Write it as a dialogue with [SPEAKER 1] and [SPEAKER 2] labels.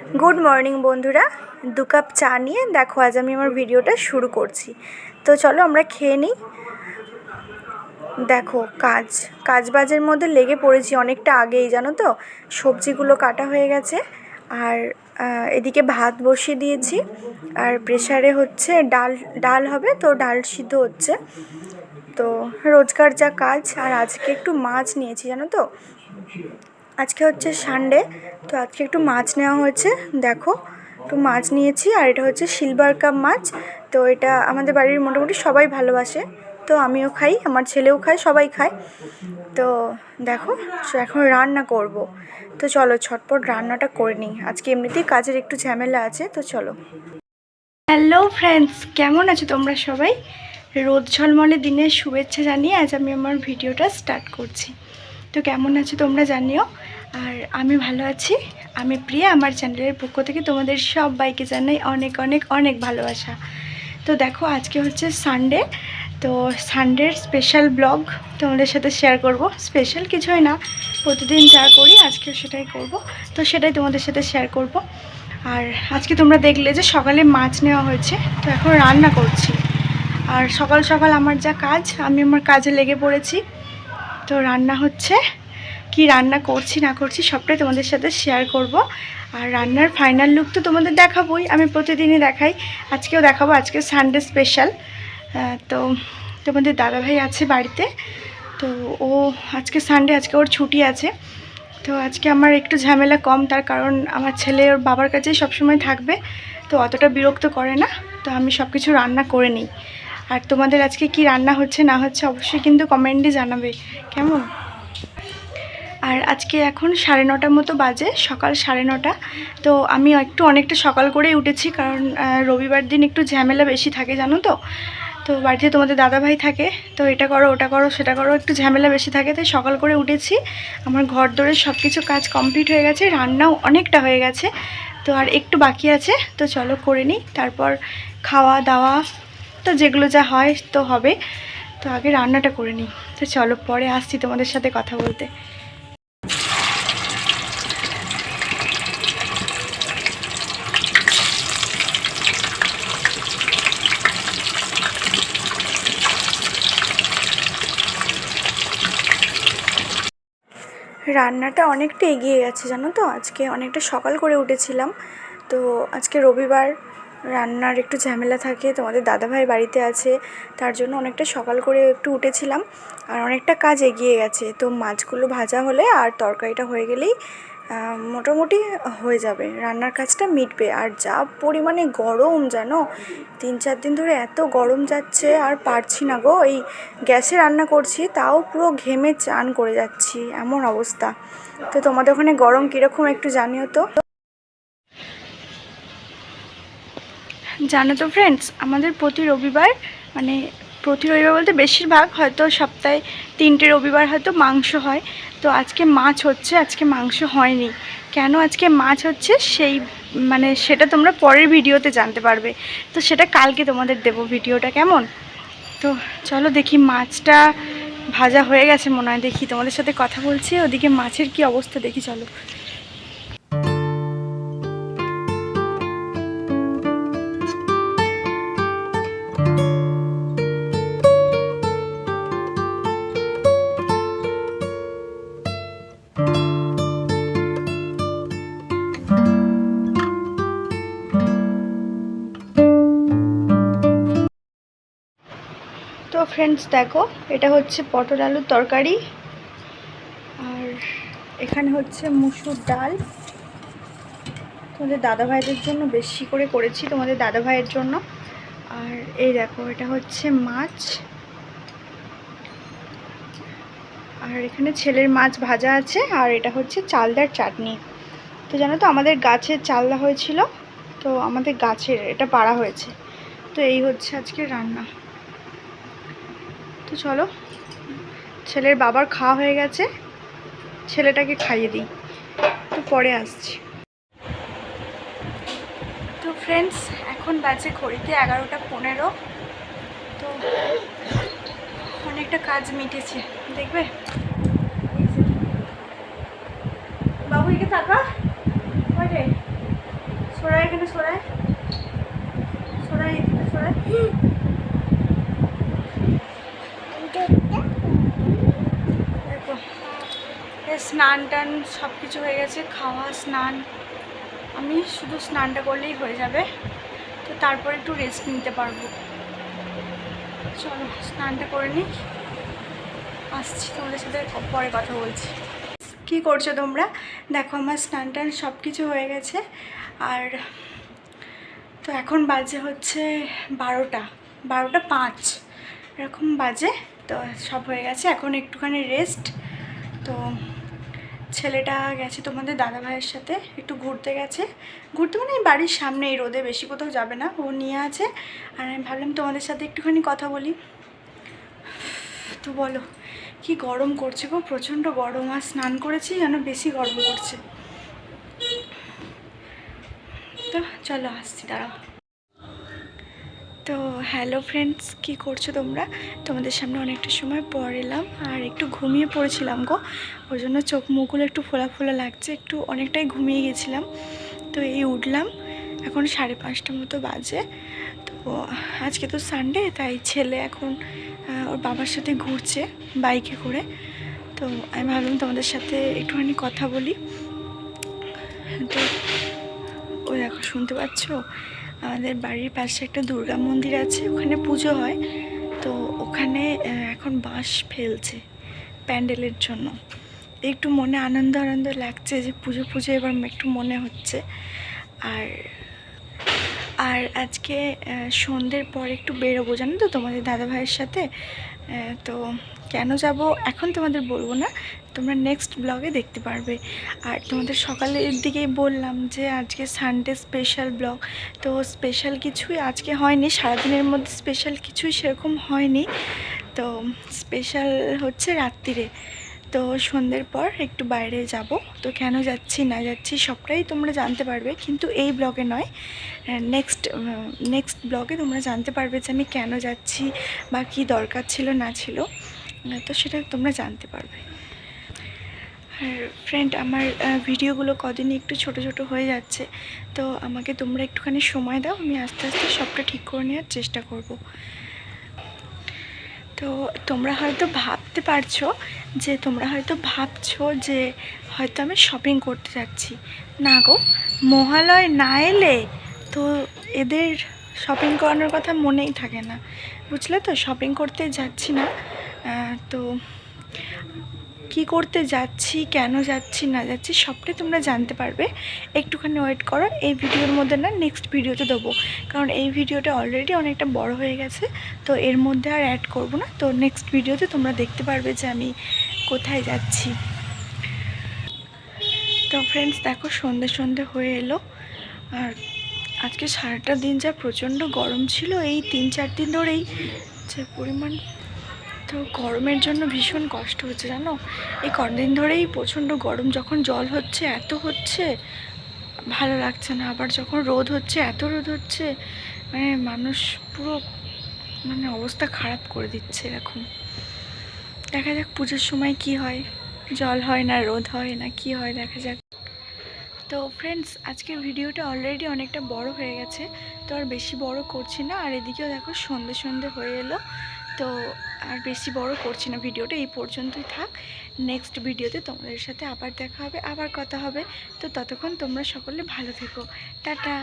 [SPEAKER 1] Good morning बंधुरा दो cup चा निये देखो आज आमी आमार भिडियोटा शुरू करछि। तो चलो आमरा खेये निई। देखो काज बाजेर मध्य लेगे पड़ेछि अनेकटा आगेई जानो तो सब्जिगुलो काटा हये गेछे और एदिके भात बसिए दिएछि और प्रेसारे होच्छे डाल होबे तो डाल सिद्ध होच्छे। तो रोजकार जा काज और आजके एकटू माछ निएछि जानो तो आज के होच्छे सानडे तो आज के एकटू माछ नेওয়া হয়েছে। देखो একটু মাছ নিয়েছি আর এটা হচ্ছে সিলভার কাপ মাছ। তো এটা আমাদের বাড়ির মোটামুটি সবাই ভালোবাসে, তো আমিও খাই, আমার ছেলেও খায়, সবাই খায়। তো দেখো এখন রান্না করব। তো চলো ছটপট রান্নাটা করে নিই, আজকে এমনিতেই কাজের একটু ঝামেলা আছে। তো চলো। হ্যালো ফ্রেন্ডস, কেমন আছো তোমরা সবাই? রোদ ঝলমলে দিনের শুভেচ্ছা জানিয়ে আজ আমি আমার ভিডিওটা স্টার্ট করছি। তো কেমন আছো তোমরা জানিও। আর আমি ভালো আছি। আমি প্রিয়া, আমার চ্যানেলের পক্ষ থেকে তোমাদের সবাইকে জানাই অনেক অনেক অনেক ভালোবাসা। তো দেখো আজকে হচ্ছে সানডে, তো সানডের স্পেশাল ব্লগ তোমাদের সাথে শেয়ার করব। স্পেশাল কিছুই না, প্রতিদিন যা করি আজকেও সেটাই করব, তো সেটাই তোমাদের সাথে শেয়ার করব। আর আজকে তোমরা দেখলে যে সকালে মাছ নেওয়া হয়েছে, তো এখন রান্না করছি। আর সকাল সকাল আমার যা কাজ, আমি আমার কাজে লেগে পড়েছি। তো রান্না হচ্ছে, কি রান্না করছি না করছি সবটাই তোমাদের সাথে শেয়ার করব। আর রান্নার ফাইনাল লুক তো তোমাদের দেখাবোই, আমি প্রতিদিনই দেখাই, আজকেও দেখাবো। আজকে সানডে স্পেশাল। তো তোমাদের দাদাভাই আছে বাড়িতে, তো ও আজকে সানডে, আজকে ওর ছুটি আছে। তো আজকে আমার একটু ঝামেলা কম, তার কারণ আমার ছেলে ওর বাবার কাছেই সবসময় থাকবে, তো অতটা বিরক্ত করে না। তো আমি সব কিছু রান্না করে নিই। আর তোমাদের আজকে কি রান্না হচ্ছে না হচ্ছে অবশ্যই কিন্তু কমেন্টে জানাবে, কেমন? আর আজকে এখন 9:30 মতো বাজে, সকাল 9:30। তো আমি অনেকটা সকাল করেই উঠেছি, কারণ রবিবার দিন একটু ঝামেলা বেশি থাকে জানো তো। তো বাড়িতে তোমাদের দাদাভাই থাকে, তো এটা করো ওটা করো সেটা করো, একটু ঝামেলা বেশি থাকে, তাই সকাল করে উঠেছি। আমার ঘর দোরের সব কিছু কাজ কমপ্লিট হয়ে গেছে, রান্নাও অনেকটা হয়ে গেছে, তো আর একটু বাকি আছে। তো চলো করে নিই, তারপর খাওয়া দাওয়া তো যেগুলো যা হয় তো হবে। তো আগে রান্নাটা করে নিই। তো চলো পরে আসছি তোমাদের সাথে কথা বলতে। রান্নাটা অনেকটা এগিয়ে গেছে জানো তো, আজকে অনেকটা সকাল করে উঠেছিলাম। তো আজকে রবিবার, রান্নার একটু ঝামেলা থাকে, তোমাদের দাদাভাই বাড়িতে আছে, তার জন্য অনেকটা সকাল করে একটু উঠেছিলাম। আর অনেকটা কাজ এগিয়ে গেছে। তো মাছগুলো ভাজা হলে আর তরকারিটা হয়ে গেলেই মোটামুটি হয়ে যাবে, রান্নার কাজটা মিটবে। আর যা পরিমাণে গরম জানো, 3-4 দিন ধরে এত গরম যাচ্ছে, আর পারছি না গো। এই গ্যাসে রান্না করছি, তাও পুরো ঘেমে চান করে যাচ্ছি, এমন অবস্থা। তো তোমাদের ওখানে গরম কীরকম একটু জানিও তো। জানো তো ফ্রেন্ডস, আমাদের প্রতি রবিবার, মানে প্রতি রবিবার বলতে বেশিরভাগ, হয়তো সপ্তাহে 3টে রবিবার হয়তো মাংস হয়। তো আজকে মাছ হচ্ছে, আজকে মাংস হয়নি। কেন আজকে মাছ হচ্ছে সেই সেটা তোমরা পরের ভিডিওতে জানতে পারবে। তো সেটা কালকে তোমাদের দেবো ভিডিওটা, কেমন? তো চলো দেখি, মাছটা ভাজা হয়ে গেছে মনে হয়, দেখি তোমাদের সাথে কথা বলছি, ওদিকে মাছের কি অবস্থা দেখি, চলো। তো ফ্রেন্ডস দেখো, এটা হচ্ছে পটল আলুর তরকারি, আর এখানে হচ্ছে মুসুর ডাল। তোমাদের দাদাভাইদের জন্য বেশি করে করেছি, তোমাদের দাদাভাইয়ের জন্য। আর এই দেখো, এটা হচ্ছে মাছ, আর এখানে ছেলের মাছ ভাজা আছে, আর এটা হচ্ছে চালদার চাটনি। তো জানো তো আমাদের গাছের চালদা হয়েছিল, তো আমাদের গাছের এটা পাড়া হয়েছে। তো এই হচ্ছে আজকে রান্না। তো চলো, ছেলের বাবার খাওয়া হয়ে গেছে, ছেলেটাকে খাইয়ে দিই, তো পরে আসছি। তো ফ্রেন্ডস এখন বাজে ঘড়িতে 11:15। তো অনেকটা কাজ মিটেছে, দেখবে। বাবু এদিকে তাকা, ওই রে এখানে সরাই সরাই এখানে সরাই। দেখো স্নান টান সব কিছু হয়ে গেছে, খাওয়া স্নান। আমি শুধু স্নানটা করলেই হয়ে যাবে, তো তারপর একটু রেস্ট নিতে পারবো। চলো স্নানটা করে নিই, আসছি তোমাদের সাথে পরে কথা বলছি। কি করছো তোমরা? দেখো আমার স্নান টান সব কিছু হয়ে গেছে, আর তো এখন বাজে হচ্ছে 12:05 এরকম বাজে। তো সব হয়ে গেছে, এখন একটুখানি রেস্ট। তো ছেলেটা গেছে তোমাদের দাদা ভাইয়ের সাথে একটু ঘুরতে গেছে, ঘুরতে মানে বাড়ির সামনে, এই রোদে বেশি কোথাও যাবে না, ও নিয়ে আছে। আর আমি ভাবলাম তোমাদের সাথে একটুখানি কথা বলি। তো বলো, কি গরম করছে গো, প্রচণ্ড গরম। আর স্নান করেছি যেন বেশি গরম করছে। তো চলো আসছি, দাঁড়াও। তো হ্যালো ফ্রেন্ডস, কি করছো তোমরা? তোমাদের সামনে অনেকটা সময় পর এলাম, আর একটু ঘুমিয়ে পড়েছিলাম গো, ওই জন্য চোখ মুখগুলো একটু ফোলা ফোলা লাগছে, একটু অনেকটাই ঘুমিয়ে গেছিলাম। তো এই উঠলাম, এখন 5:30 মতো বাজে। তো আজকে তো সানডে, তাই ছেলে এখন ওর বাবার সাথে ঘুরছে বাইকে করে। তো আমি ভাবলাম তোমাদের সাথে একটুখানি কথা বলি। তো ওই দেখো, শুনতে পাচ্ছ, আমাদের বাড়ির পাশে একটা দুর্গা মন্দির আছে, ওখানে পুজো হয়। তো ওখানে এখন বাঁশ ফেলছে প্যান্ডেলের জন্য। একটু মনে আনন্দ আনন্দ লাগছে যে পুজো পুজো এবার একটু মনে হচ্ছে। আর আর আজকে সন্ধ্যের পর একটু বেরোবো, জানো তো, তোমাদের দাদা ভাইয়ের সাথে। তো কেন যাব এখন তোমাদের বলবো না, তোমরা নেক্সট ব্লগে দেখতে পারবে। আর তোমাদের সকালের দিকেই বললাম যে আজকে সানডে স্পেশাল ব্লগ। তো স্পেশাল কিছুই আজকে হয়নি, সারাদিনের মধ্যে স্পেশাল কিছুই সেরকম হয়নি। তো স্পেশাল হচ্ছে রাত্রিরে। তো সন্ধ্যের পর একটু বাইরে যাব। তো কেন যাচ্ছি না যাচ্ছি সবটাই তোমরা জানতে পারবে, কিন্তু এই ব্লগে নয়, নেক্সট ব্লগে তোমরা জানতে পারবে যে আমি কেন যাচ্ছি বা কী দরকার ছিল না ছিল। তো সেটা তোমরা জানতে পারবে। আর ফ্রেন্ড, আমার ভিডিওগুলো কদিনই একটু ছোট ছোট হয়ে যাচ্ছে, তো আমাকে তোমরা একটুখানি সময় দাও, আমি আস্তে আস্তে সবটা ঠিক করে নেওয়ার চেষ্টা করব। তো তোমরা হয়তো ভাবছো যে হয়তো আমি শপিং করতে যাচ্ছি। না গো, মহালয় না এলে তো এদের শপিং করানোর কথা মনেই থাকে না, বুঝলে তো। শপিং করতে যাচ্ছি না, তো কি করতে যাচ্ছি, কেন যাচ্ছি না যাচ্ছি সবটাই তোমরা জানতে পারবে। একটুখানি ওয়েট করো, এই ভিডিওর মধ্যে না, নেক্সট ভিডিওতে দেবো, কারণ এই ভিডিওটা অলরেডি অনেকটা বড় হয়ে গেছে। তো এর মধ্যে আর অ্যাড করব না। তো নেক্সট ভিডিওতে তোমরা দেখতে পারবে যে আমি কোথায় যাচ্ছি। তো ফ্রেন্ডস দেখো, সন্ধে হয়ে এলো, আর আজকে সারাটা দিন যা প্রচণ্ড গরম ছিল, এই 3-4 দিন ধরেই যে পরিমাণ, তো গরমের জন্য ভীষণ কষ্ট হচ্ছে, জানো। এই কদিন ধরেই প্রচণ্ড গরম, যখন জল হচ্ছে এত হচ্ছে, ভালো লাগছে না। আবার যখন রোদ হচ্ছে এত রোদ হচ্ছে, মানে মানুষ পুরো অবস্থা খারাপ করে দিচ্ছে এরকম। দেখা যাক পুজোর সময় কি হয়, জল হয় না রোদ হয় না কি হয়, দেখা যাক। তো ফ্রেন্ডস, আজকের ভিডিওটা অলরেডি অনেকটা বড় হয়ে গেছে, তো আর বেশি বড় করছি না। আর এদিকেও দেখো সন্ধে হয়ে এলো, তো আর বেশি বড় করছি না, ভিডিওটা এই পর্যন্তই থাক। নেক্সট ভিডিওতে তোমাদের সাথে আবার দেখা হবে, আবার কথা হবে। তো ততক্ষণ তোমরা সকলে ভালো থেকো, টাটা।